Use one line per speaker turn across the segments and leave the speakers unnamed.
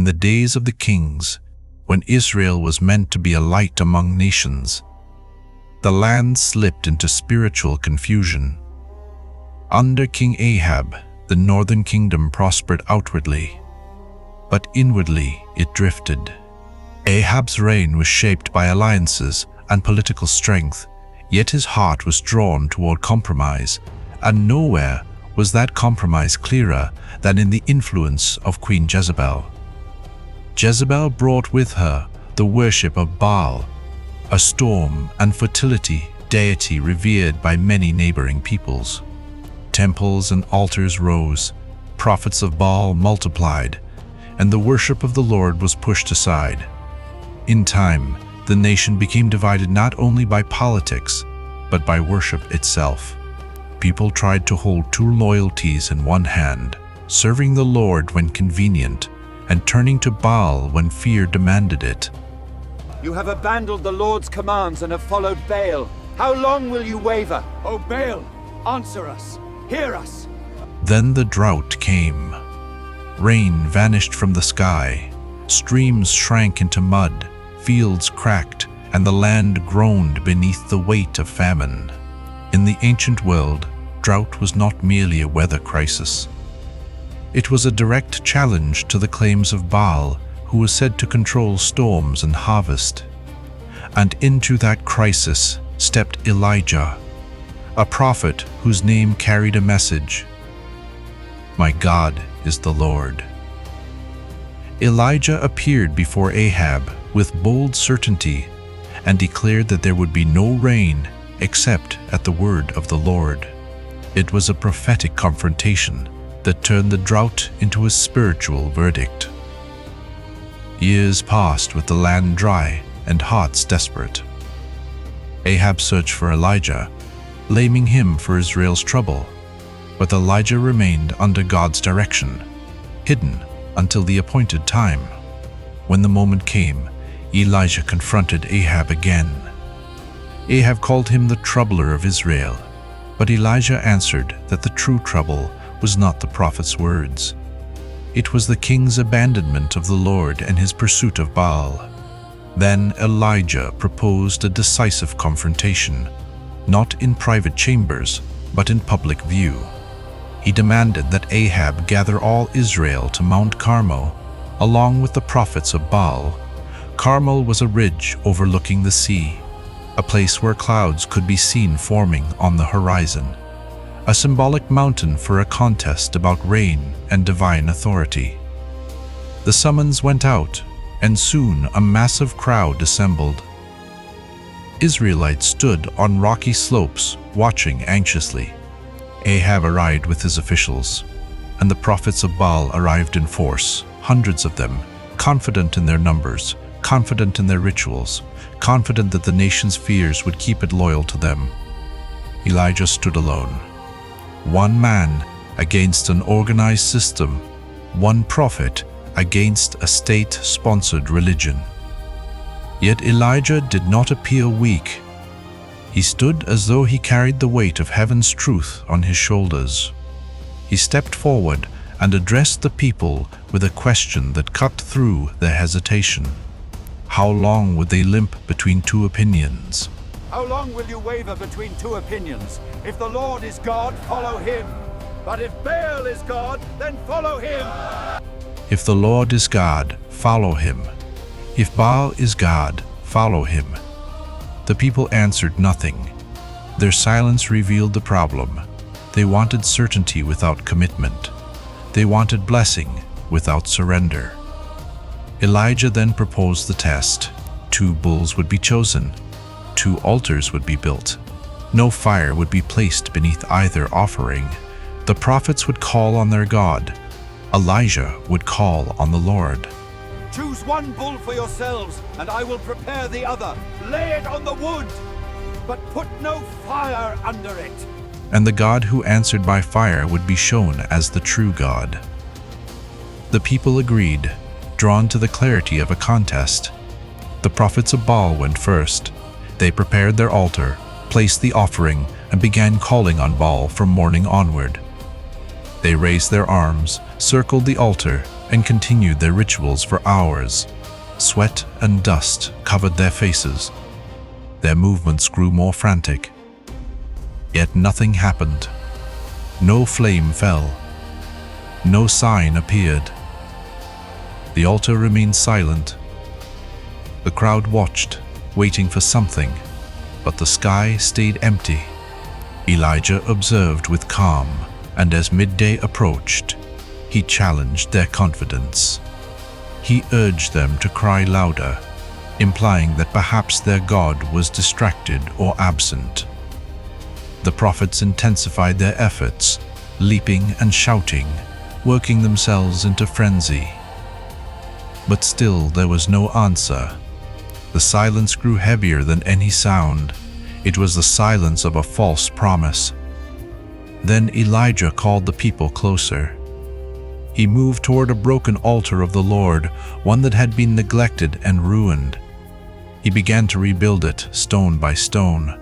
the days of the kings, when Israel was meant to be a light among nations, the land slipped into spiritual confusion. Under King Ahab, the northern kingdom prospered outwardly, but inwardly it drifted. Ahab's reign was shaped by alliances and political strength, yet his heart was drawn toward compromise, and nowhere was that compromise clearer than in the influence of Queen Jezebel. Jezebel brought with her the worship of Baal, a storm and fertility deity revered by many neighboring peoples. Temples and altars rose, prophets of Baal multiplied, and the worship of the Lord was pushed aside. In time, the nation became divided not only by politics, but by worship itself. People tried to hold two loyalties in one hand, serving the Lord when convenient, and turning to Baal when fear demanded it.
You have abandoned the Lord's commands and have followed Baal. How long will you waver? O Baal, answer us. Hear us.
Then the drought came. Rain vanished from the sky. Streams shrank into mud. Fields cracked, and the land groaned beneath the weight of famine. In the ancient world, drought was not merely a weather crisis. It was a direct challenge to the claims of Baal, who was said to control storms and harvest. And into that crisis stepped Elijah, a prophet whose name carried a message: "My God is the Lord." Elijah appeared before Ahab with bold certainty and declared that there would be no rain except at the word of the Lord. It was a prophetic confrontation that turned the drought into a spiritual verdict. Years passed with the land dry and hearts desperate. Ahab searched for Elijah, blaming him for Israel's trouble, but Elijah remained under God's direction, hidden until the appointed time. When the moment came, Elijah confronted Ahab again. Ahab called him the troubler of Israel, but Elijah answered that the true trouble was not the prophet's words. It was the king's abandonment of the Lord and his pursuit of Baal. Then Elijah proposed a decisive confrontation, not in private chambers, but in public view. He demanded that Ahab gather all Israel to Mount Carmel, along with the prophets of Baal. Carmel was a ridge overlooking the sea, a place where clouds could be seen forming on the horizon, a symbolic mountain for a contest about reign and divine authority. The summons went out, and soon a massive crowd assembled. Israelites stood on rocky slopes, watching anxiously. Ahab arrived with his officials, and the prophets of Baal arrived in force, hundreds of them, confident in their numbers, confident in their rituals, confident that the nation's fears would keep it loyal to them. Elijah stood alone. One man against an organized system, one prophet against a state-sponsored religion. Yet Elijah did not appear weak. He stood as though he carried the weight of heaven's truth on his shoulders. He stepped forward and addressed the people with a question that cut through their hesitation. How long would they limp between two opinions?
How long will you waver between two opinions? If the Lord is God, follow him. But if Baal is God, then follow him.
If the Lord is God, follow him. If Baal is God, follow him. The people answered nothing. Their silence revealed the problem. They wanted certainty without commitment. They wanted blessing without surrender. Elijah then proposed the test. 2 bulls would be chosen. 2 altars would be built. No fire would be placed beneath either offering. The prophets would call on their God. Elijah would call on the Lord.
Choose 1 bull for yourselves, and I will prepare the other. Lay it on the wood, but put no fire under it.
And the God who answered by fire would be shown as the true God. The people agreed, drawn to the clarity of a contest. The prophets of Baal went first. They prepared their altar, placed the offering, and began calling on Baal from morning onward. They raised their arms, circled the altar, and continued their rituals for hours. Sweat and dust covered their faces. Their movements grew more frantic. Yet nothing happened. No flame fell. No sign appeared. The altar remained silent. The crowd watched, waiting for something, but the sky stayed empty. Elijah observed with calm, and as midday approached, he challenged their confidence. He urged them to cry louder, implying that perhaps their God was distracted or absent. The prophets intensified their efforts, leaping and shouting, working themselves into frenzy. But still there was no answer. The silence grew heavier than any sound. It was the silence of a false promise. Then Elijah called the people closer. He moved toward a broken altar of the Lord, one that had been neglected and ruined. He began to rebuild it, stone by stone.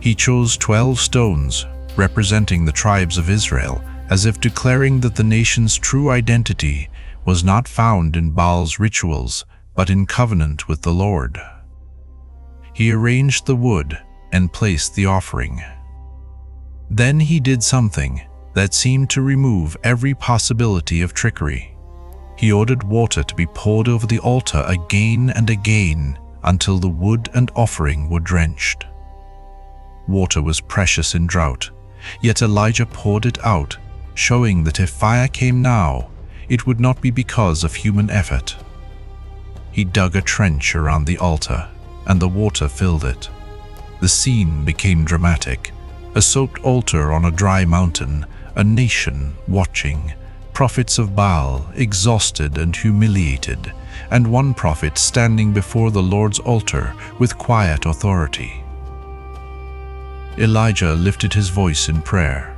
He chose 12 stones, representing the tribes of Israel, as if declaring that the nation's true identity was not found in Baal's rituals, but in covenant with the Lord. He arranged the wood and placed the offering. Then he did something that seemed to remove every possibility of trickery. He ordered water to be poured over the altar again and again until the wood and offering were drenched. Water was precious in drought, yet Elijah poured it out, showing that if fire came now, it would not be because of human effort. He dug a trench around the altar, and the water filled it. The scene became dramatic. A soaked altar on a dry mountain, a nation watching, prophets of Baal exhausted and humiliated, and one prophet standing before the Lord's altar with quiet authority. Elijah lifted his voice in prayer.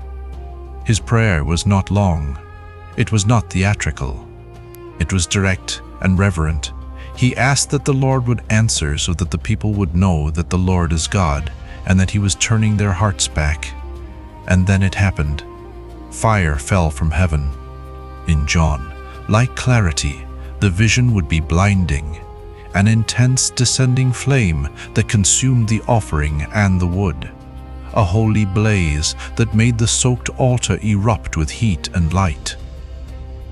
His prayer was not long. It was not theatrical. It was direct and reverent. He asked that the Lord would answer so that the people would know that the Lord is God and that he was turning their hearts back. And then it happened. Fire fell from heaven. In John, like clarity, the vision would be blinding, an intense descending flame that consumed the offering and the wood, a holy blaze that made the soaked altar erupt with heat and light.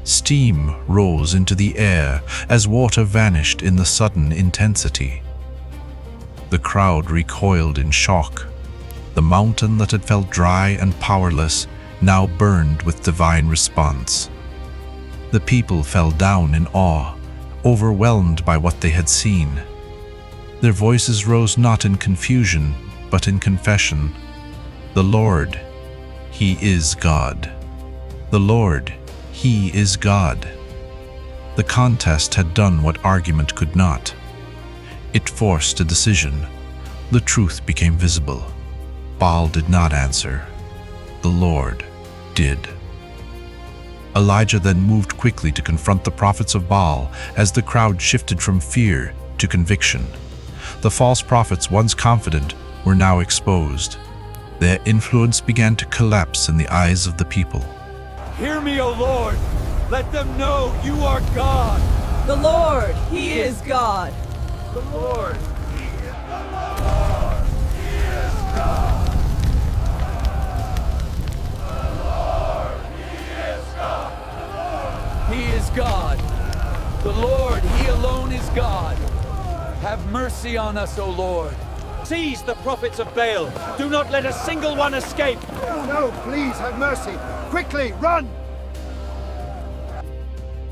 Steam rose into the air as water vanished in the sudden intensity. The crowd recoiled in shock. The mountain that had felt dry and powerless now burned with divine response. The people fell down in awe, overwhelmed by what they had seen. Their voices rose not in confusion, but in confession. The Lord, He is God. The Lord, He is God. The contest had done what argument could not. It forced a decision. The truth became visible. Baal did not answer. The Lord did. Elijah then moved quickly to confront the prophets of Baal as the crowd shifted from fear to conviction. The false prophets, once confident, were now exposed. Their influence began to collapse in the eyes of the people.
Hear me, O Lord! Let them know you are God!
The Lord, He is God!
The Lord! He is God. The Lord, He alone is God. Have mercy on us, O Lord. Seize the prophets of Baal. Do not let a single one escape.
No, please have mercy. Quickly, run!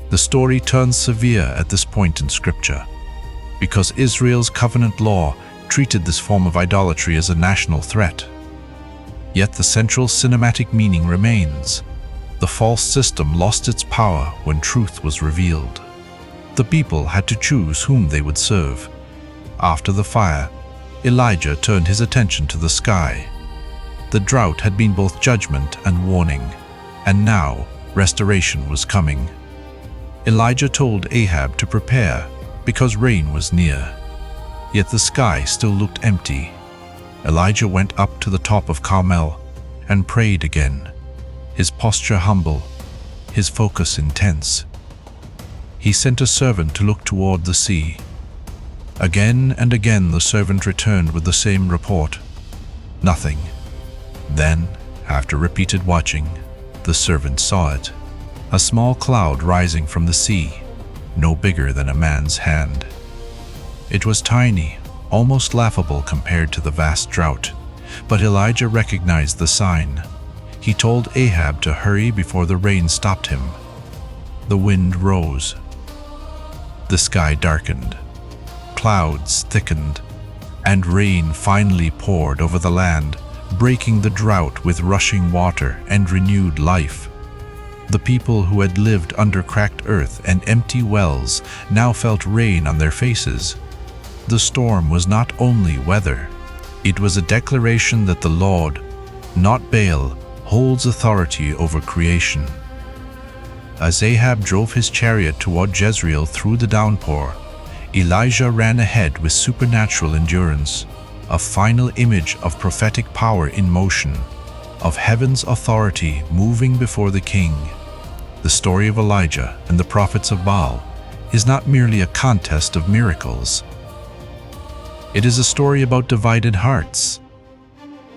The story turns severe at this point in Scripture, because Israel's covenant law treated this form of idolatry as a national threat. Yet the central cinematic meaning remains. The false system lost its power when truth was revealed. The people had to choose whom they would serve. After the fire, Elijah turned his attention to the sky. The drought had been both judgment and warning, and now restoration was coming. Elijah told Ahab to prepare because rain was near. Yet the sky still looked empty. Elijah went up to the top of Carmel and prayed again, his posture humble, his focus intense. he sent a servant to look toward the sea. Again and again the servant returned with the same report. Nothing. Then, after repeated watching, the servant saw it. A small cloud rising from the sea, no bigger than a man's hand. It was tiny, almost laughable compared to the vast drought, but Elijah recognized the sign. He told Ahab to hurry before the rain stopped him. The wind rose. The sky darkened. Clouds thickened, and rain finally poured over the land, breaking the drought with rushing water and renewed life. The people who had lived under cracked earth and empty wells now felt rain on their faces. The storm was not only weather, it was a declaration that the Lord, not Baal, holds authority over creation. As Ahab drove his chariot toward Jezreel through the downpour, Elijah ran ahead with supernatural endurance, a final image of prophetic power in motion, of heaven's authority moving before the king. The story of Elijah and the prophets of Baal is not merely a contest of miracles. It is a story about divided hearts.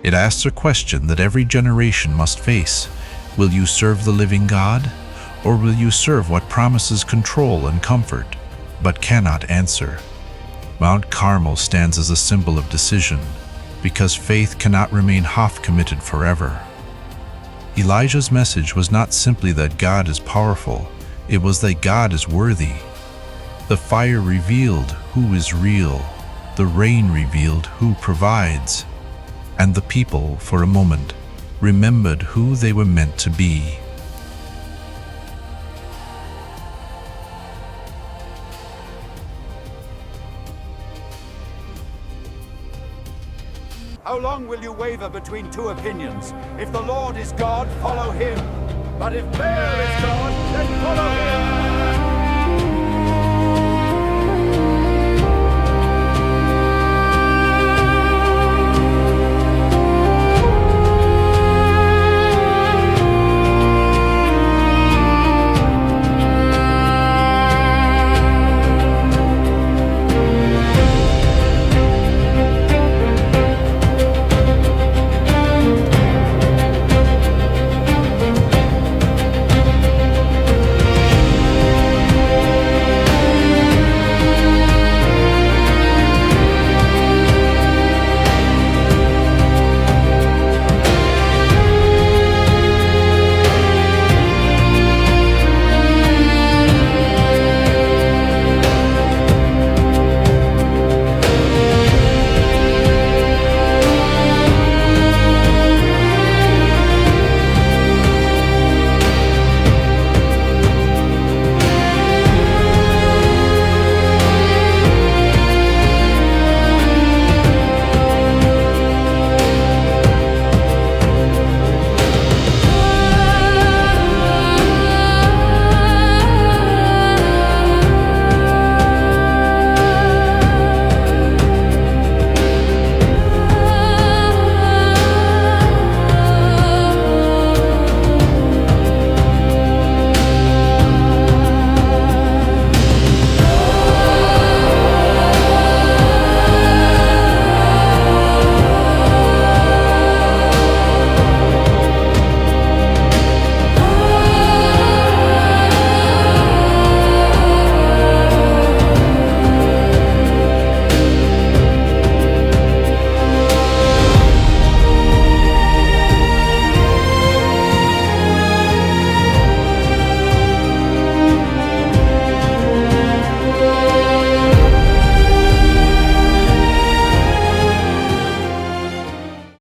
It asks a question that every generation must face. Will you serve the living God, or will you serve what promises control and comfort, but cannot answer? Mount Carmel stands as a symbol of decision, because faith cannot remain half-committed forever. Elijah's message was not simply that God is powerful, it was that God is worthy. The fire revealed who is real, the rain revealed who provides, and the people, for a moment, remembered who they were meant to be.
How long will you waver between two opinions? If the Lord is God, follow him. But if Baal is God, then follow him.